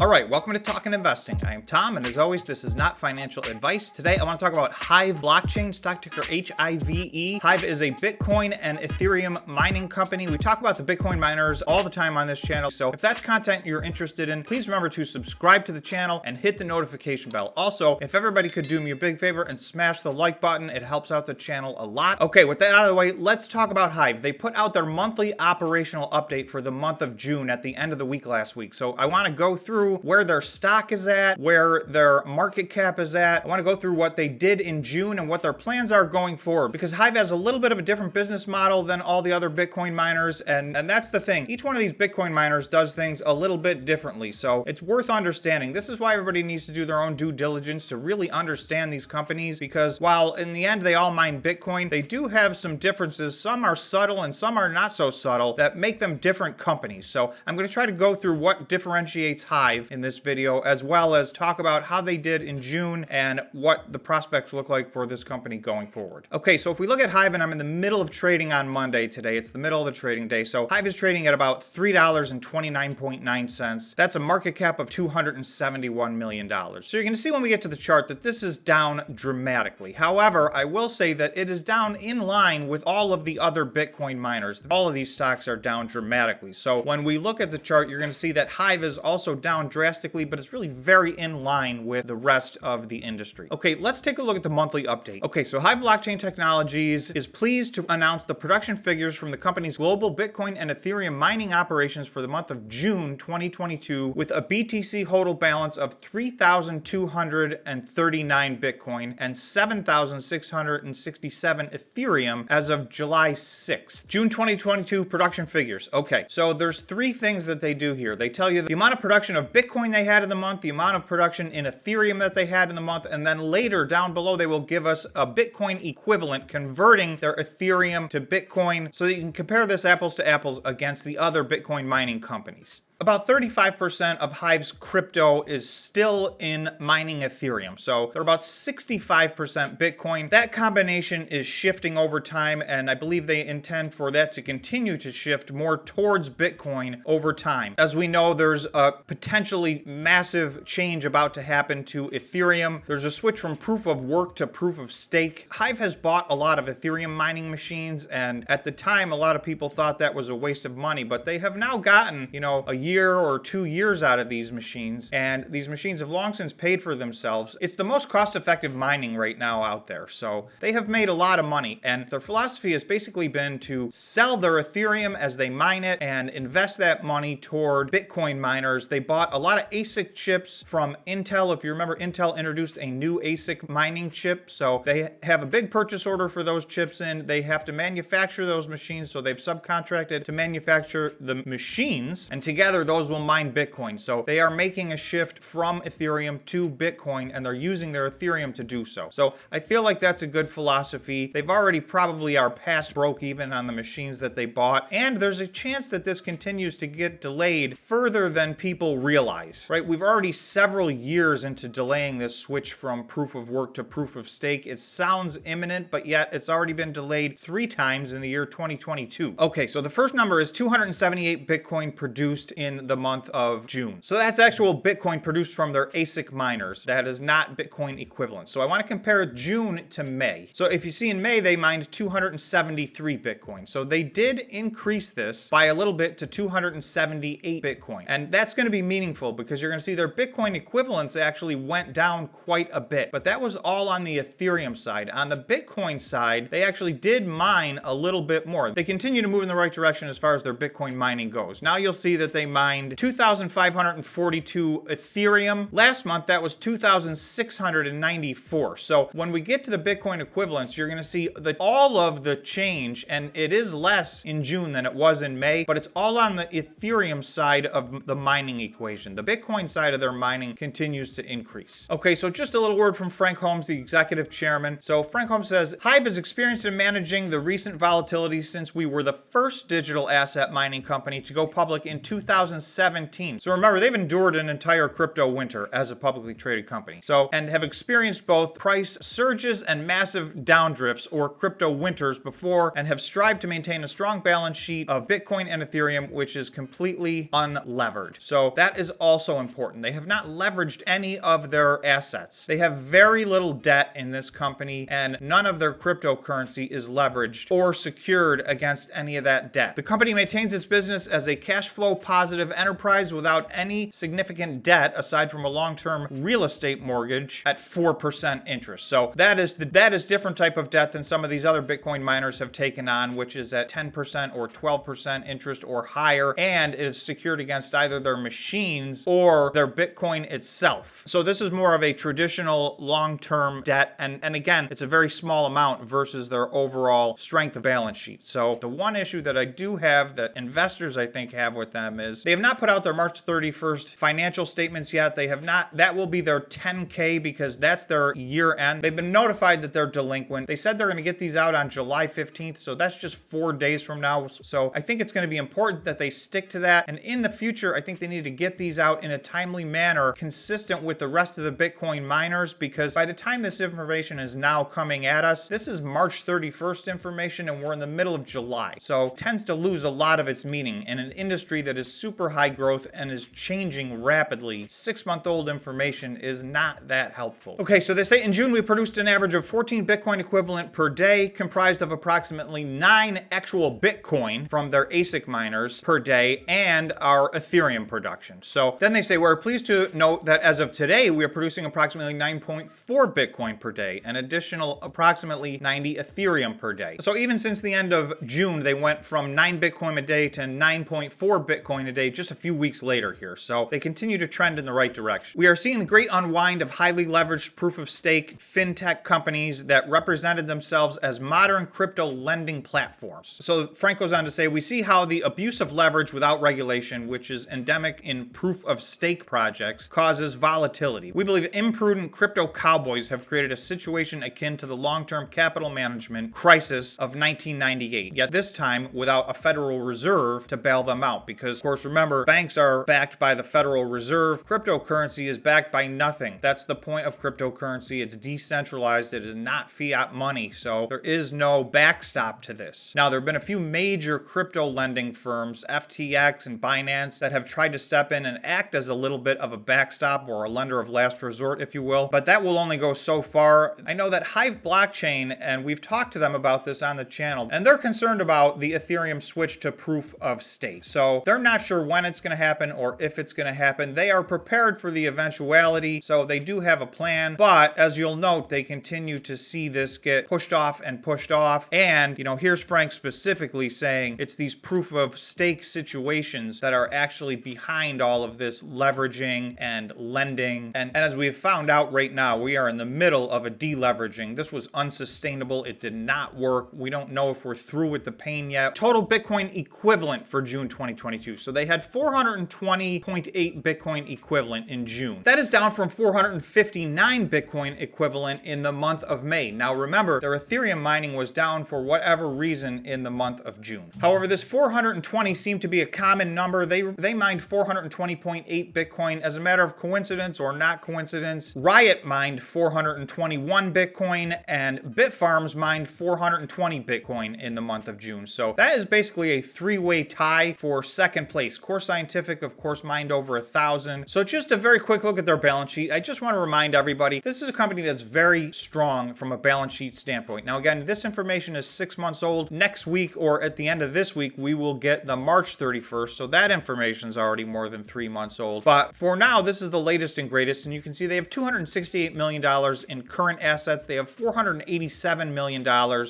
All right, welcome to Talking Investing. I am Tom, and as always, this is not financial advice. Today, I want to talk about HIVE Blockchain, stock ticker HIVE. HIVE is a Bitcoin and Ethereum mining company. We talk about the Bitcoin miners all the time on this channel, so if that's content you're interested in, please remember to subscribe to the channel and hit the notification bell. Also, if everybody could do me a big favor and smash the like button, it helps out the channel a lot. Okay, with that out of the way, let's talk about HIVE. They put out their monthly operational update for the month of June at the end of the week last week, so I want to go through where their stock is at, where their market cap is at. I want to go through what they did in June and what their plans are going forward, because HIVE has a little bit of a different business model than all the other Bitcoin miners, and that's the thing. Each one of these Bitcoin miners does things a little bit differently, so it's worth understanding. This is why everybody needs to do their own due diligence to really understand these companies, because while in the end they all mine Bitcoin, they do have some differences. Some are subtle and some are not so subtle that make them different companies. So I'm going to try to go through what differentiates HIVE in this video, as well as talk about how they did in June and what the prospects look like for this company going forward. Okay, so if we look at HIVE, and I'm in the middle of trading on Monday today, it's the middle of the trading day, so HIVE is trading at about $3.29.9. That's a market cap of $271 million. So you're going to see when we get to the chart that this is down dramatically. However, I will say that it is down in line with all of the other Bitcoin miners. All of these stocks are down dramatically. So when we look at the chart, you're going to see that HIVE is also down drastically, but it's really very in line with the rest of the industry. Okay, let's take a look at the monthly update. Okay, so HIVE Blockchain Technologies is pleased to announce the production figures from the company's global Bitcoin and Ethereum mining operations for the month of June 2022, with a BTC HODL balance of 3,239 Bitcoin and 7,667 Ethereum as of July 6th. June 2022 production figures. Okay, so there's three things that they do here. They tell you the amount of production of Bitcoin they had in the month, the amount of production in Ethereum that they had in the month, and then later down below they will give us a Bitcoin equivalent converting their Ethereum to Bitcoin, so that you can compare this apples to apples against the other Bitcoin mining companies. About 35% of HIVE's crypto is still in mining Ethereum. So they're about 65% Bitcoin. That combination is shifting over time, and I believe they intend for that to continue to shift more towards Bitcoin over time. As we know, there's a potentially massive change about to happen to Ethereum. There's a switch from proof of work to proof of stake. HIVE has bought a lot of Ethereum mining machines, and at the time, a lot of people thought that was a waste of money, but they have now gotten, a year or 2 years out of these machines, and these machines have long since paid for themselves. It's the most cost-effective mining right now out there, so they have made a lot of money, and their philosophy has basically been to sell their Ethereum as they mine it and invest that money toward Bitcoin miners. They bought a lot of ASIC chips from Intel. If you remember, Intel introduced a new ASIC mining chip, so they have a big purchase order for those chips in. They have to manufacture those machines, so they've subcontracted to manufacture the machines, and together those will mine Bitcoin. So they are making a shift from Ethereum to Bitcoin, and they're using their Ethereum to do so. So I feel like that's a good philosophy. They've already probably are past broke even on the machines that they bought, and there's a chance that this continues to get delayed further than people realize, right? We've already several years into delaying this switch from proof of work to proof of stake. It sounds imminent, but yet it's already been delayed 3 times in the year 2022. Okay, so the first number is 278 Bitcoin produced in the month of June. So that's actual Bitcoin produced from their ASIC miners. That is not Bitcoin equivalent. So I want to compare June to May. So if you see in May, they mined 273 Bitcoin. So they did increase this by a little bit to 278 Bitcoin. And that's going to be meaningful because you're going to see their Bitcoin equivalents actually went down quite a bit. But that was all on the Ethereum side. On the Bitcoin side, they actually did mine a little bit more. They continue to move in the right direction as far as their Bitcoin mining goes. Now you'll see that they mined 2,542 Ethereum. Last month, that was 2,694. So when we get to the Bitcoin equivalents, you're going to see that all of the change, and it is less in June than it was in May, but it's all on the Ethereum side of the mining equation. The Bitcoin side of their mining continues to increase. Okay, so just a little word from Frank Holmes, the executive chairman. So Frank Holmes says, HIVE has experienced in managing the recent volatility since we were the first digital asset mining company to go public in 2000. 2017. So remember, they've endured an entire crypto winter as a publicly traded company. So, and have experienced both price surges and massive downdrifts or crypto winters before, and have strived to maintain a strong balance sheet of Bitcoin and Ethereum, which is completely unlevered. So that is also important. They have not leveraged any of their assets. They have very little debt in this company, and none of their cryptocurrency is leveraged or secured against any of that debt. The company maintains its business as a cash flow positive enterprise without any significant debt aside from a long-term real estate mortgage at 4% interest. So that is different type of debt than some of these other Bitcoin miners have taken on, which is at 10% or 12% interest or higher, and it is secured against either their machines or their Bitcoin itself. So this is more of a traditional long-term debt, and again, it's a very small amount versus their overall strength of balance sheet. So the one issue that I do have that investors I think have with them is they have not put out their March 31st financial statements yet. They have not. That will be their 10K because that's their year end. They've been notified that they're delinquent. They said they're going to get these out on July 15th, so that's just 4 days from now. So I think it's going to be important that they stick to that, and in the future I think they need to get these out in a timely manner consistent with the rest of the Bitcoin miners, because by the time this information is now coming at us, this is March 31st information and we're in the middle of July. So it tends to lose a lot of its meaning in an industry that is super high growth and is changing rapidly. 6-month-old information is not that helpful. Okay, so they say in June we produced an average of 14 Bitcoin equivalent per day, comprised of approximately 9 actual Bitcoin from their ASIC miners per day and our Ethereum production. So then they say we're pleased to note that as of today we are producing approximately 9.4 Bitcoin per day, an additional approximately 90 Ethereum per day. So even since the end of June, they went from 9 Bitcoin a day to 9.4 Bitcoin a day just a few weeks later here. So they continue to trend in the right direction. We are seeing the great unwind of highly leveraged proof of stake fintech companies that represented themselves as modern crypto lending platforms. So Frank goes on to say, we see how the abuse of leverage without regulation, which is endemic in proof of stake projects, causes volatility. We believe imprudent crypto cowboys have created a situation akin to the long-term capital management crisis of 1998, yet this time without a Federal Reserve to bail them out, because of course remember, banks are backed by the Federal Reserve. Cryptocurrency is backed by nothing. That's the point of cryptocurrency. It's decentralized. It is not fiat money, so there is no backstop to this. Now, there have been a few major crypto lending firms, FTX and Binance, that have tried to step in and act as a little bit of a backstop or a lender of last resort, if you will, but that will only go so far. I know that HIVE Blockchain, and we've talked to them about this on the channel, and they're concerned about the Ethereum switch to proof of stake. So they're not sure when it's going to happen or if it's going to happen. They are prepared for the eventuality, so they do have a plan, but as you'll note, they continue to see this get pushed off and pushed off. And, you know, here's Frank specifically saying it's these proof of stake situations that are actually behind all of this leveraging and lending. And as we've found out right now, we are in the middle of a deleveraging. This was unsustainable. It did not work. We don't know if we're through with the pain yet. Total Bitcoin equivalent for June 2022. So they had 420.8 Bitcoin equivalent in June. That is down from 459 Bitcoin equivalent in the month of May. Now remember, their Ethereum mining was down for whatever reason in the month of June. However, this 420 seemed to be a common number. They mined 420.8 Bitcoin as a matter of coincidence or not coincidence. Riot mined 421 Bitcoin and Bitfarms mined 420 Bitcoin in the month of June. So that is basically a three-way tie for second place. Core Scientific, of course, mined over 1,000. So just a very quick look at their balance sheet. I just want to remind everybody, this is a company that's very strong from a balance sheet standpoint. Now, again, this information is 6 months old. Next week or at the end of this week, we will get the March 31st. So that information is already more than 3 months old. But for now, this is the latest and greatest. And you can see they have $268 million in current assets. They have $487 million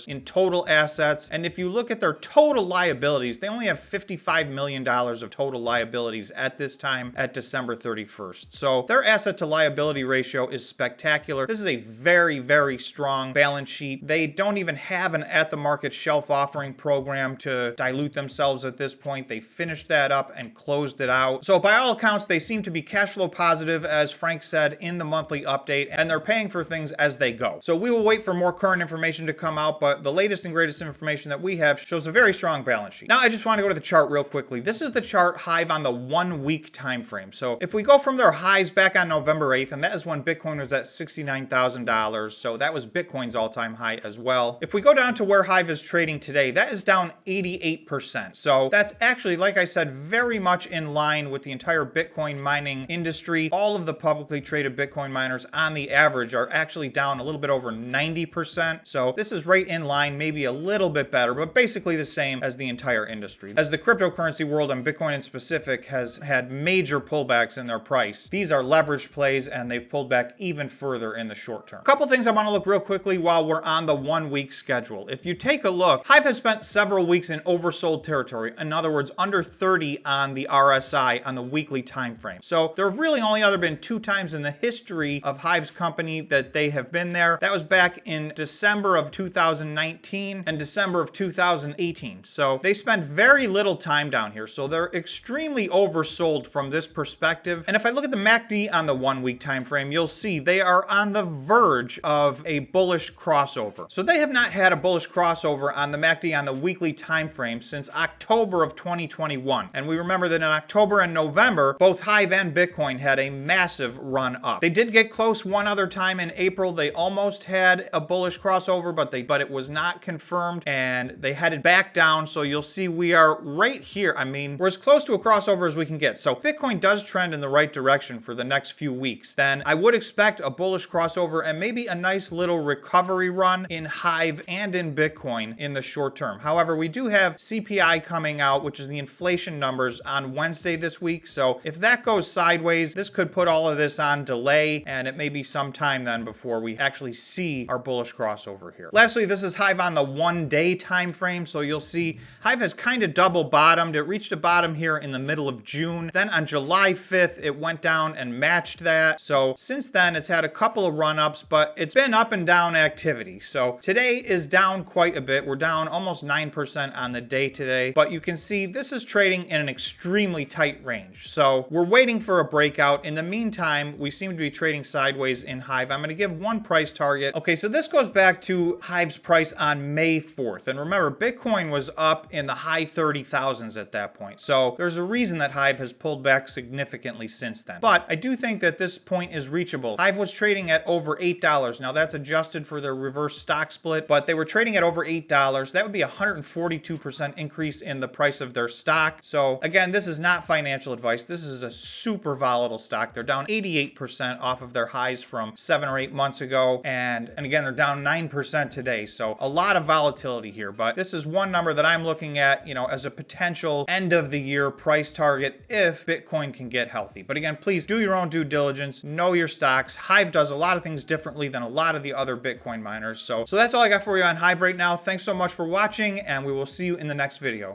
in total assets. And if you look at their total liabilities, they only have $55 million of total liabilities at this time at December 31st. So their asset to liability ratio is spectacular. This is a very, very strong balance sheet. They don't even have an at-the-market shelf offering program to dilute themselves at this point. They finished that up and closed it out. So by all accounts, they seem to be cash flow positive, as Frank said in the monthly update, and they're paying for things as they go. So we will wait for more current information to come out, but the latest and greatest information that we have shows a very strong balance sheet. Now I just want to go to the chart real quickly. This is the chart chart Hive on the 1 week time frame. So if we go from their highs back on November 8th, and that is when Bitcoin was at $69,000, so that was Bitcoin's all-time high as well. If we go down to where Hive is trading today, that is down 88%. So that's actually, like I said, very much in line with the entire Bitcoin mining industry. All of the publicly traded Bitcoin miners on the average are actually down a little bit over 90%. So this is right in line, maybe a little bit better, but basically the same as the entire industry. As the cryptocurrency world and Bitcoin in specific has had major pullbacks in their price, these are leveraged plays and they've pulled back even further in the short term. A couple things I want to look real quickly while we're on the 1 week schedule. If you take a look, Hive has spent several weeks in oversold territory. In other words, under 30 on the RSI on the weekly time frame. So there have really only other been 2 times in the history of Hive's company that they have been there. That was back in December of 2019 and December of 2018. So they spent very little time down here. So they're extremely oversold from this perspective. And if I look at the MACD on the 1 week time frame, you'll see they are on the verge of a bullish crossover. So they have not had a bullish crossover on the MACD on the weekly time frame since October of 2021. And we remember that in October and November, both Hive and Bitcoin had a massive run up. They did get close one other time in April. They almost had a bullish crossover, but it was not confirmed and they headed back down. So you'll see we are right here. I mean, we're as close to a crossover as we can get. So Bitcoin does trend in the right direction for the next few weeks. Then I would expect a bullish crossover and maybe a nice little recovery run in Hive and in Bitcoin in the short term. However, we do have CPI coming out, which is the inflation numbers on Wednesday this week. So if that goes sideways, this could put all of this on delay and it may be some time then before we actually see our bullish crossover here. Lastly, this is Hive on the 1 day time frame. So you'll see Hive has kind of double bottomed. It reached a bottom here in the middle of June. Then on July 5th, it went down and matched that. So since then, it's had a couple of run-ups, but it's been up and down activity. So today is down quite a bit. We're down almost 9% on the day today, but you can see this is trading in an extremely tight range. So we're waiting for a breakout. In the meantime, we seem to be trading sideways in Hive. I'm going to give one price target. Okay, so this goes back to Hive's price on May 4th. And remember, Bitcoin was up in the high 30,000s at that point. So there's a reason that Hive has pulled back significantly since then. But I do think that this point is reachable. Hive was trading at over $8. Now that's adjusted for their reverse stock split, but they were trading at over $8. That would be a 142% increase in the price of their stock. So again, this is not financial advice. This is a super volatile stock. They're down 88% off of their highs from 7 or 8 months ago. And again, they're down 9% today. So a lot of volatility here, but this is one number that I'm looking at, as a potential end of the year price target if Bitcoin can get healthy. But again, please do your own due diligence, know your stocks. Hive does a lot of things differently than a lot of the other Bitcoin miners. So that's all I got for you on Hive right now. Thanks so much for watching, and we will see you in the next video.